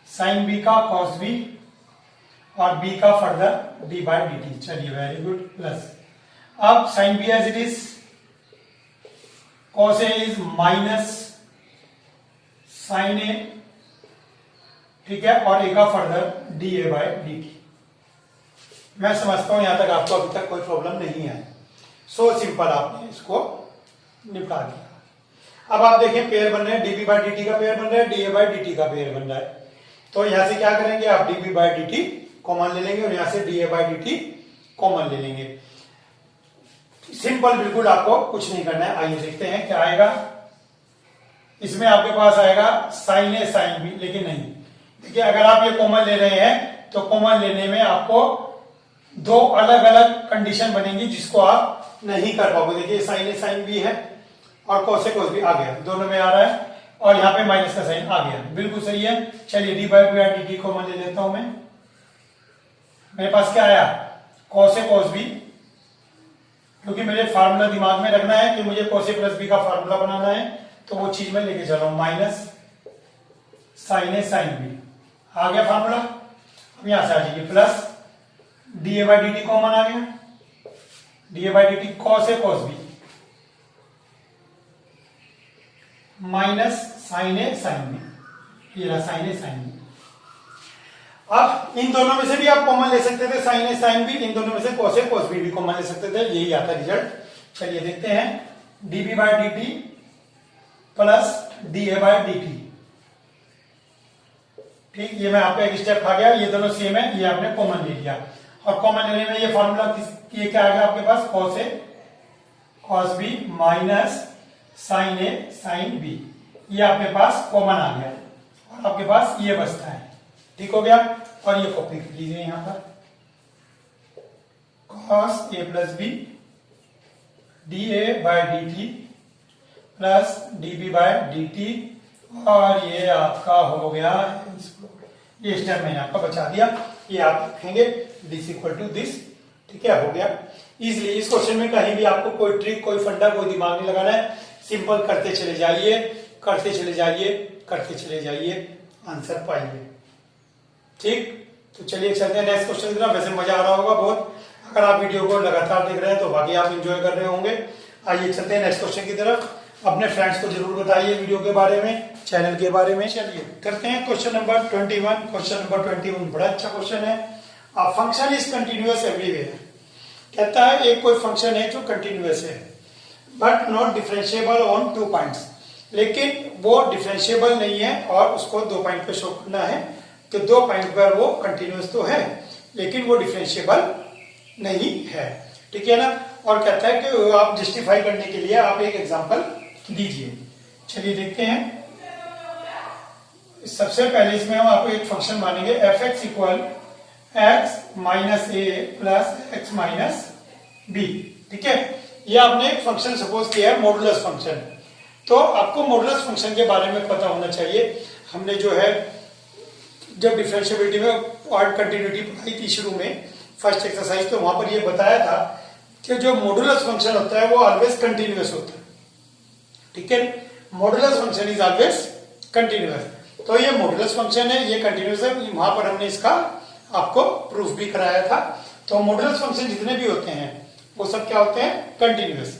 sine B का कॉस बी और बी का further D by D T. चलिए वेरी गुड, प्लस अब sine B as it is, cos A is minus sine A, ठीक है, और ए का further D A by D T. मैं समझता हूं यहां तक आपको अभी तक कोई प्रॉब्लम नहीं है, सो सिंपल आपने इसको निपटा दिया। अब आप देखें पेयर बन रहे हैं, डीबी बाई डी का पेयर बन रहा है, डी ए बाई डी का पेयर बन रहा है, तो यहां से क्या करेंगे आप, डीबी बाई डी कॉमन ले लेंगे और यहां से D A by D common ले लेंगे। सिंपल, बिल्कुल आपको कुछ नहीं करना है। आइए देखते हैं क्या आएगा। इसमें आपके पास आएगा साइन ए साइन बी, लेकिन नहीं, देखिए अगर आप ये कॉमन ले रहे हैं तो कॉमन लेने में आपको 2 अलग अलग कंडीशन बनेंगी जिसको आप नहीं कर पाओगे। देखिए साइन ए साइन बी है और कॉस ए कॉस बी आ गया, दोनों में आ रहा है, और यहाँ पे माइनस का साइन आ गया, बिल्कुल सही है। चलिए D by D T common ले लेता हूं मैं, मेरे पास क्या आया, कॉस ए कॉस बी, क्योंकि मेरे फार्मूला दिमाग में रखना है कि मुझे कॉस ए प्लस बी का फार्मूला बनाना है, तो वो चीज मैं लेके चल रहा हूं, minus sine A sine B आ गया फार्मूला। अब यहां से आ जाइए plus D A by D T common आ गया, D A by D T cos A cos B minus sine A sine B, ये रहा साइन ए साइन बी। अब इन दोनों में से भी आप कॉमन ले सकते थे, साइन ए साइन बी, इन दोनों में से कॉस ए कॉस बी भी कॉमन ले सकते थे, यही आता रिजल्ट। चलिए देखते हैं, dB by D T plus D A by D T, ठीक, ये मैं आपको एक स्टेप खा गया, ये दोनों सेम है, ये आपने कॉमन ले लिया, और कॉमन लेने में ये फॉर्मूला ये क्या आ गया आपके पास, cos A cos B minus sine A sine B, ये आपके पास कॉमन आ गया और आपके पास ये बचता है, ठीक हो गया। और ये कॉपी कर लीजिए यहां पर, cos A plus b d A by D T plus d B by D t, और ये आपका हो गया, ये स्टेप मैंने आपका बचा दिया, ये आप लिखेंगे दिस इक्वल टू दिस। ठीक है, हो गया इजिली। इस क्वेश्चन में कहीं भी आपको कोई ट्रिक, कोई फंडा, कोई दिमाग नहीं लगाना है, सिंपल करते चले जाइए, करते चले जाइए, करते चले जाइए, आंसर पाइए। ठीक, तो चलिए चलते हैं नेक्स्ट क्वेश्चन की तरफ। वैसे मजा आ रहा होगा बहुत, अगर आप वीडियो को लगातार देख रहे हैं तो बाकी आप एंजॉय कर रहे होंगे। आइए चलते हैं नेक्स्ट क्वेश्चन की तरफ। अपने फ्रेंड्स को जरूर बताइए वीडियो के बारे में, चैनल के बारे में। चलिए करते हैं क्वेश्चन नंबर 21। क्वेश्चन नंबर 21 बड़ा अच्छा क्वेश्चन है। A function is continuous everywhere. कहता है एक कोई फंक्शन है जो कंटिन्यूअस है but not differentiable on 2 points, लेकिन वो डिफरेंशिएबल नहीं है और उसको 2 पॉइंट पे शो करना है। तो 2 पॉइंट पर वो कंटिन्यूअस तो है लेकिन वो डिफरेंशिएबल नहीं है। ठीक है ना। और कहता है कि आप जस्टिफाई करने के लिए आप एक एग्जांपल दीजिए। चलिए देखते हैं। सबसे पहले इसमें हम आपको एक फंक्शन मानेंगे F X equal X minus A plus X minus B. ठीक है, ये आपने एक फंक्शन सपोज किया है मॉडुलस फंक्शन। तो आपको मॉडुलस फंक्शन के बारे में पता होना चाहिए। हमने जो है जब डिफरेंशिएबिलिटी में और कंटिन्यूटी पढ़ाई थी शुरू में फर्स्ट एक्सरसाइज, तो वहां पर ये बताया था कि जो मॉडुलस फंक्शन होता है वो ऑलवेज कंटिन्यूअस होता है। ठीक है, modulus function is always continuous. तो ये मॉडुलस फंक्शन है, ये कंटिन्यूअस है। वहां पर हमने इसका आपको प्रूफ भी कराया था। तो मॉडुलस फंक्शन जितने भी होते हैं वो सब क्या होते हैं, कंटिन्यूअस।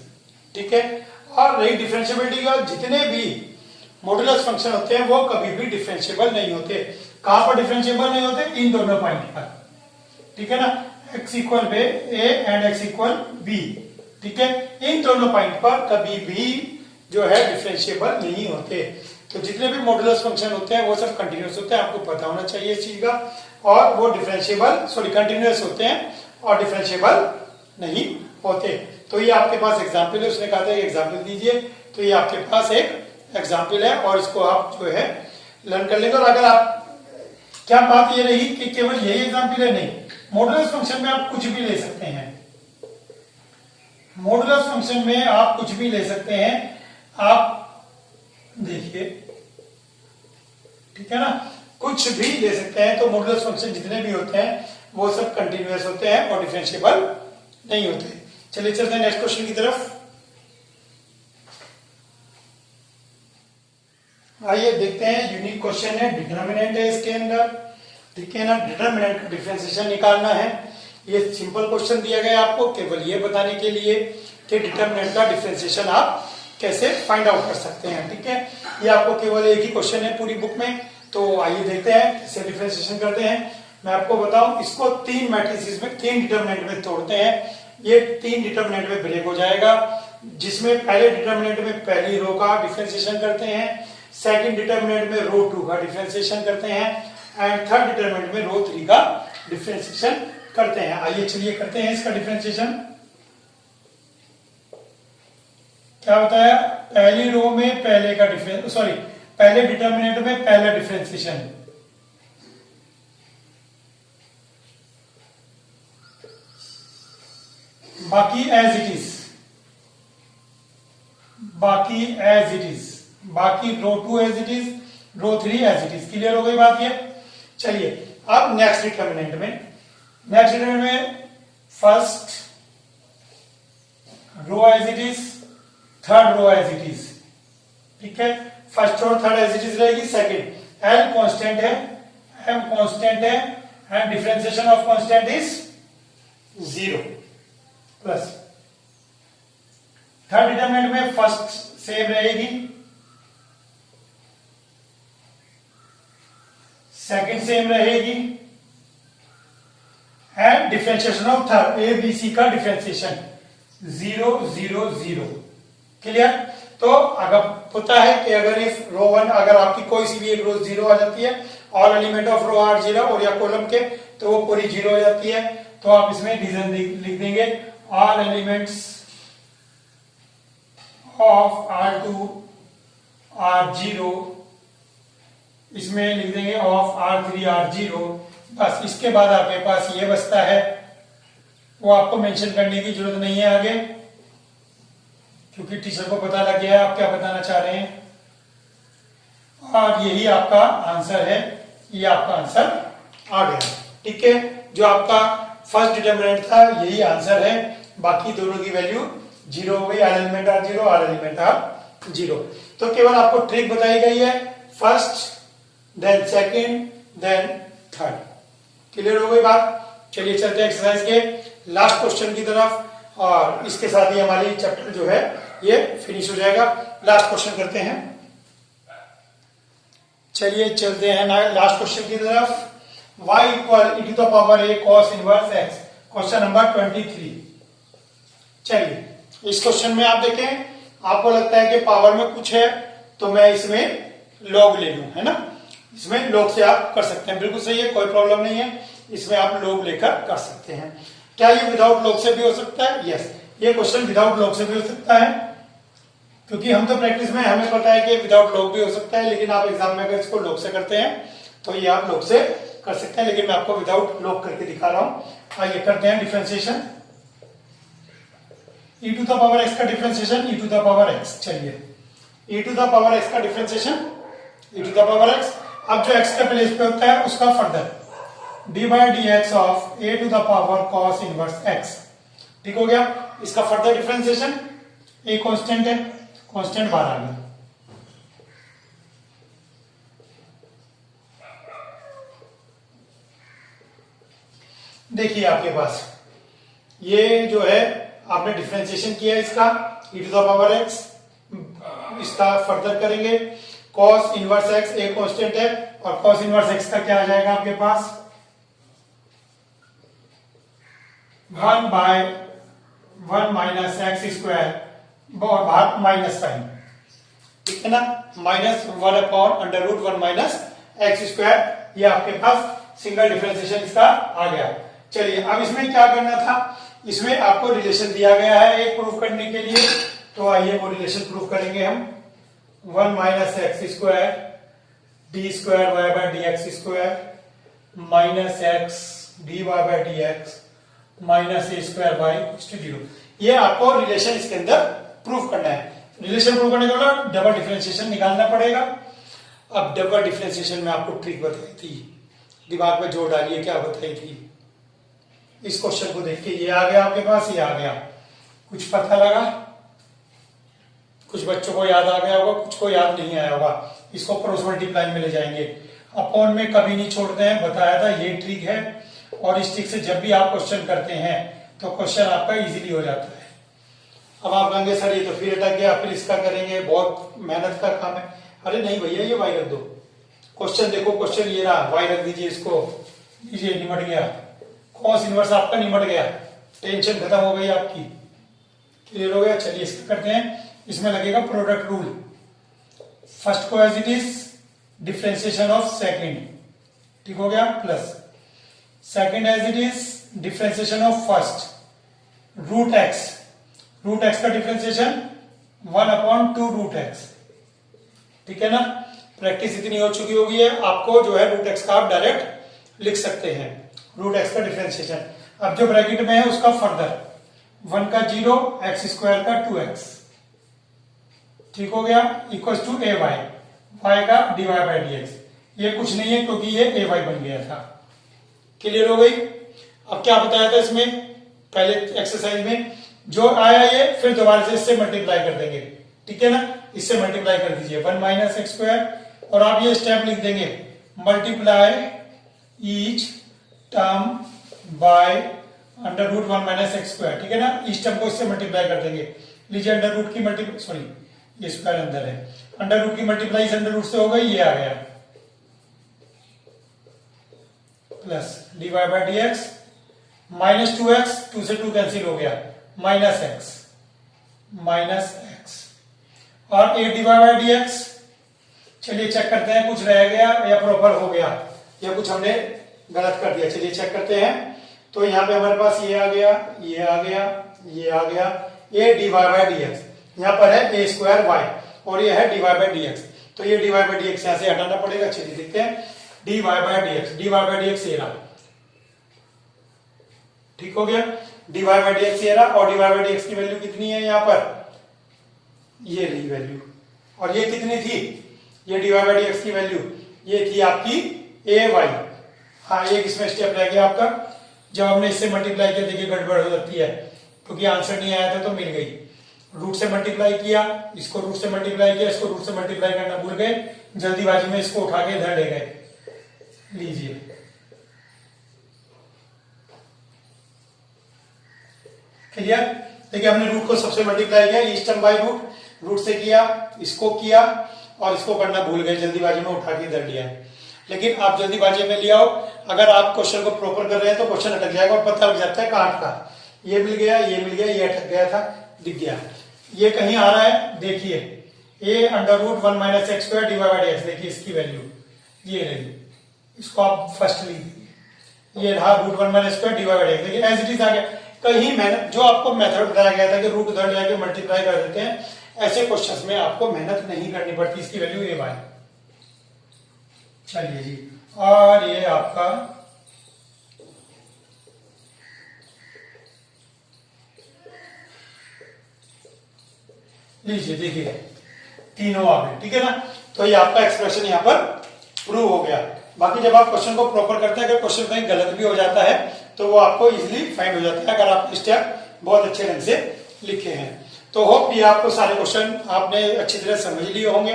ठीक है, और रही डिफरेंशिएबिलिटी का, जितने भी मॉडुलस फंक्शन होते हैं वो कभी भी डिफरेंशिएबल नहीं होते। कहां पर डिफरेंशिएबल नहीं होते, इन दोनों पॉइंट पर। ठीक है ना, x equal pay a and x equal b। ठीक है, इन दोनों पॉइंट पर कभी भी जो है डिफरेंशिएबल नहीं होते। तो जितने भी मॉडुलस फंक्शन होते हैं वो सब कंटिन्यूअस होते हैं, आपको पता होना चाहिए इस चीज का। और वो कंटिन्यूअस होते हैं और डिफरेंशिएबल नहीं होते। तो ये आपके पास एग्जाम्पल है, उसने कहा था एग्जाम्पल दीजिए। तो ये आपके पास एक एग्जाम्पल है और इसको आप जो है लर्न कर लेंगे। और अगर आप, क्या बात ये रही कि केवल यही एग्जाम्पल है, नहीं, मॉडुलस फंक्शन में आप कुछ भी ले सकते हैं। मॉडुलस फंक्शन में आप कुछ भी ले सकते हैं। आप देखिए, ठीक है ना, कुछ भी ले सकते हैं। तो मॉडुलस फंक्शन जितने भी होते हैं वो सब कंटिन्यूअस होते हैं और डिफरेंशिएबल नहीं होते। चलिए चलते हैं नेक्स्ट क्वेश्चन की तरफ। आइए देखते हैं, यूनिक क्वेश्चन है, डिटरमिनेंट है इसके अंदर। ठीक है ना, डिटरमिनेंट का डिफरेंशिएशन निकालना है। ये सिंपल क्वेश्चन दिया गया है आपको केवल ये बताने के लिए कि डिटरमिनेंट का डिफरेंशिएशन आप कैसे फाइंड आउट कर सकते हैं। ठीक है, ये आपको केवल एक ही क्वेश्चन है पूरी बुक में। तो आइए देखते हैं कैसे डिफरेंशिएशन करते हैं। मैं आपको बताऊं, इसको 3 मैट्रिसेस में 3 डिटरमिनेंट में तोड़ते हैं। ये 3 डिटरमिनेंट में ब्रेक हो जाएगा, जिसमें पहले डिटरमिनेंट में पहली रो का डिफरेंशिएशन करते हैं, सेकंड डिटरमिनेंट में रो 2 का डिफरेंशिएशन करते हैं एंड थर्ड डिटरमिनेंट में रो 3 का डिफरेंशिएशन करते हैं। आइए चलिए करते हैं इसका डिफरेंशिएशन। क्या बताया, पहली रो में पहले का पहले डिटरमिनेंट में पहला डिफरेंशिएशन, बाकी एज इट इज, बाकी row 2 as it is, row 3 as it is. Clear हो गई बात ये। चलिए अब नेक्स्ट डिटरमिनेंट में first row as it is, third row as it is. ठीक है, फर्स्ट और थर्ड एज इट इज रहेगी। सेकंड एल कांस्टेंट है, एम कांस्टेंट है and differentiation of constant is 0 plus. Third determinant में फर्स्ट सेम रहेगी, second same रहेगी and differentiation of third A B C का डिफरेंशिएशन 0 0 0। क्लियर। तो अगर पता है कि अगर इफ रो 1, अगर आपकी कोई सी भी एक रो 0 आ जाती है, all element of row are 0 और या कॉलम के, तो वो पूरी 0 हो जाती है। तो आप इसमें रीजन लिख देंगे, all elements of R2 R0, इसमें लिख देंगे ऑफ R3 R0। बस इसके बाद आपके पास ये बचता है, वो आपको मेंशन करने की जरूरत नहीं है आगे, क्योंकि टीचर को पता लग गया है आप क्या बताना चाह रहे हैं। और यही आपका आंसर है, ये आपका आंसर आ गया। ठीक है, जो आपका फर्स्ट डिटरमिनेंट था यही आंसर है, बाकी दोनों की वैल्यू जीरो हो गई। All element are zero, all element are zero. तो केवल आपको ट्रिक बताई गई है, first then second then third. Clear हो गई बात? चलिए चलते हैं एक्सरसाइज के लास्ट क्वेश्चन की तरफ, और इसके साथ ही हमारी चैप्टर जो है ये फिनिश हो जाएगा। लास्ट क्वेश्चन करते हैं। चलिए चलते हैं लास्ट क्वेश्चन की तरफ। y equal e to the power a cos inverse x, question number 23। चलिए इस क्वेश्चन में आप देखें, आपको लगता है कि पावर में कुछ है तो मैं इसमें लॉग ले लूं, है ना? इसमें लॉग से आप कर सकते हैं, बिल्कुल सही है, कोई प्रॉब्लम नहीं है, इसमें आप लॉग लेकर कर सकते हैं। क्या ये विदाउट लॉग से भी हो सकता है? यस, ये क्वेश्चन विदाउट लॉग से भी हो सकता है, क्योंकि हम तो प्रैक्टिस में हमें पता है कि विदाउट लॉग भी हो सकता है, लेकिन आप एग्जाम में अगर इसको लॉग से करते हैं तो ये आप लॉग से कर सकते हैं, लेकिन मैं आपको विदाउट लॉग करके दिखा रहा हूं। आइए करते हैं differentiation. e to the power x का differentiation e to the power x। चलिए e to the power x का differentiation e to the power x। अब जो x के प्लेस पे होता है उसका further d by dx of a to the power cos inverse x। ठीक हो गया? इसका फर्दर डिफरेंशिएशन, a कांस्टेंट है, कांस्टेंट बाहर आ गया। देखिए आपके पास ये जो है आपने डिफरेंशिएशन किया इसका e to the power x, इसका फर्दर करेंगे cos inverse x, a constant है, और cos इनवर्स x का क्या आ जाएगा आपके पास 1 बाय 1 माइनस एक्स स्क्वायर और बाहर माइनस साइन, ठीक है ना, minus 1 upon under root 1 minus x square. ये आपके पास सिंगल डिफरेंशिएशन इसका आ गया। चलिए अब इसमें क्या करना था, इसमें आपको रिलेशन दिया गया है एक प्रूफ करने के लिए, तो आइए वो रिलेशन प्रूफ करेंगे हम। 1 minus x square d square y by d x square minus x d y by d x minus a square y to 0। ये आपको रिलेशन इसके अंदर प्रूफ करना है। रिलेशन प्रूफ करने के बाद डबल डिफरेंशिएशन निकालना पड़ेगा। अब डबल डिफरेंशिएशन में आपको ट्रिक बताई थी, दिमाग में जोड़ डालिए क्या बताई थी। इस क्वेश्चन को देख के ये आ गया आपके पास, ये आ गया, कुछ पता लगा? कुछ बच्चों को याद आ गया होगा, कुछ को याद नहीं आया होगा। इसको क्रॉस मल्टीप्लाई में ले जाएंगे, अपॉन में कभी नहीं छोड़ते हैं, बताया था ये ट्रिक है। और इस ट्रिक से जब भी आप क्वेश्चन करते हैं तो क्वेश्चन आपका इजीली हो जाता है। अब आप कहेंगे सर ये तो फिर अटक गया, फिर इसका करेंगे, बहुत मेहनत का काम है। अरे नहीं भैया, ये वाई रख दो, क्वेश्चन देखो, क्वेश्चन ये रहा, वाई रख दीजिए, इसको लीजिए, निमट गया, कॉस इनवर्स आपका निमट गया, टेंशन खत्म हो गई आपकी। क्लियर हो गया? चलिए इसका करते हैं। इसमें लगेगा प्रोडक्ट रूल, फर्स्ट को as it is differentiation of second, ठीक हो गया, plus second as it is differentiation of first, root x का डिफरेंशिएशन 1 अपॉन 2 रूट एक्स। ठीक है ना? प्रैक्टिस इतनी हो चुकी होगी है, आपको जो है रूट एक्स का आप डायरेक्ट लिख सकते हैं, रूट एक्स का डिफरेंशिएशन। अब जो ब्रैकेट में है उसका फर्दर 1 का 0, एक्स स्क्वायर का 2x, ठीक हो गया, इक्वल टू ए वाई का dy बाई dx। ये कुछ नहीं है क्योंकि ये ए वाई बन गया था। क्लियर हो गई? अब क्या बताया था इसमें पहले एक्सरसाइज में, जो आया ये फिर दोबारा से इससे मल्टीप्लाई कर देंगे, ठीक है ना, इससे मल्टीप्लाई कर दीजिए 1 माइनस एक्स स्क्वायर, और आप ये स्टेप लिख देंगे multiply each term by under root 1 minus x square, ठीक है ना, इस टर्म को इससे मल्टीप्लाई कर देंगे। लीजिए अंडर रूट की मल्टीप्लाई, सॉरी ये स्क्वायर अंदर है, अंडर रूट की मल्टीप्लाई इस अंडर रूट से हो गई, ये आ गया, plus d y by d x minus 2x, 2 से 2 कैंसिल हो गया, माइनस एक्स और a d y by d x. चलिए चेक करते हैं कुछ रह गया या प्रॉपर हो गया या कुछ हमने गलत कर दिया। चलिए चेक करते हैं। तो यहाँ पे हमारे पास ये आ गया, ये आ गया, ये आ गया, a d y by d x, यहाँ पर है ए स्क्वायर वाई और ये है d y by d x, तो ये d y by d x यहाँ से हटाना पड़ेगा। चलिए देखते हैं, d y by d x, d y by d x ये रहा, ठीक हो गया, d y by d x ये रहा, और d y by d x की वैल्यू कितनी है यहाँ पर, ये रही वैल्यू, और ये कितनी थी, ये d y by d x की वैल्यू ये थी आपकी ए वाई। हाँ, एक इसमें स्टेप रह गया आपका, जब हमने इससे मल्टीप्लाई किया, देखिए गड़बड़ हो जाती है क्योंकि आंसर नहीं आया था तो मिल गई। रूट से मल्टीप्लाई किया, इसको रूट से मल्टीप्लाई किया, इसको रूट से मल्टीप्लाई करना भूल गए, जल्दीबाजी में इसको उठा के इधर ले गए। लीजिए, क्लियर। देखिए हमने रूट को सबसे मल्टीप्लाई किया, each term by root, root से किया, इसको किया और इसको करना भूल गए, जल्दीबाजी में उठा के इधर लिया। लेकिन आप जल्दीबाजी में ले आओ, अगर आप क्वेश्चन को प्रॉपर कर रहे हैं तो क्वेश्चन अटक जाएगा और पता लग जाता है कहाँ का। ये मिल गया, ये मिल गया, ये अटक गया था, दिख गया। ये कहीं आ रहा है, देखिए a under root 1 minus x square divide by x, देखिए इसकी वैल्यू ये रही, इसको आप फर्स्ट लिख दीजिए। ये रहा root 1 minus square divide by x, देखिए एज इट इज आ गया। कहीं मेहनत, जो आपको मेथड बताया गया था कि रूट उधर जाके मल्टीप्लाई कर देते हैं, ऐसे क्वेश्चंस में आपको मेहनत नहीं करनी पड़ती, इसकी वैल्यू ए वाई। चलिए जी, और ये आपका लीजिए, देखिए तीनों आ गए, ठीक है ना। तो ये आपका एक्सप्रेशन यहाँ पर प्रूव हो गया। बाकी जब आप क्वेश्चन को प्रॉपर करते हैं, अगर क्वेश्चन कहीं गलत भी हो जाता है तो वो आपको इजीली फाइंड हो जाता है, अगर आप स्टेप बहुत अच्छे ढंग से लिखे हैं। तो होप ये आपको सारे क्वेश्चन आपने अच्छी तरह समझ लिए होंगे।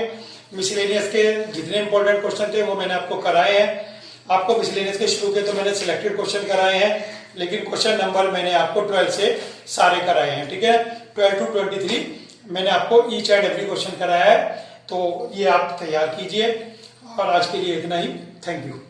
मिसलेनियस के जितने इंपॉर्टेंट क्वेश्चन थे वो मैंने आपको कराए हैं। आपको मिसलेनियस के शुरू के तो मैंने सिलेक्टेड क्वेश्चन कराए हैं, लेकिन क्वेश्चन नंबर मैंने आपको 12 से सारे कराए हैं, ठीक है। 12 to 23 मैंने आपको ईच एंड एवरी क्वेश्चन कराया है, तो ये आप तैयार कीजिए। और आज के लिए इतना ही, थैंक यू।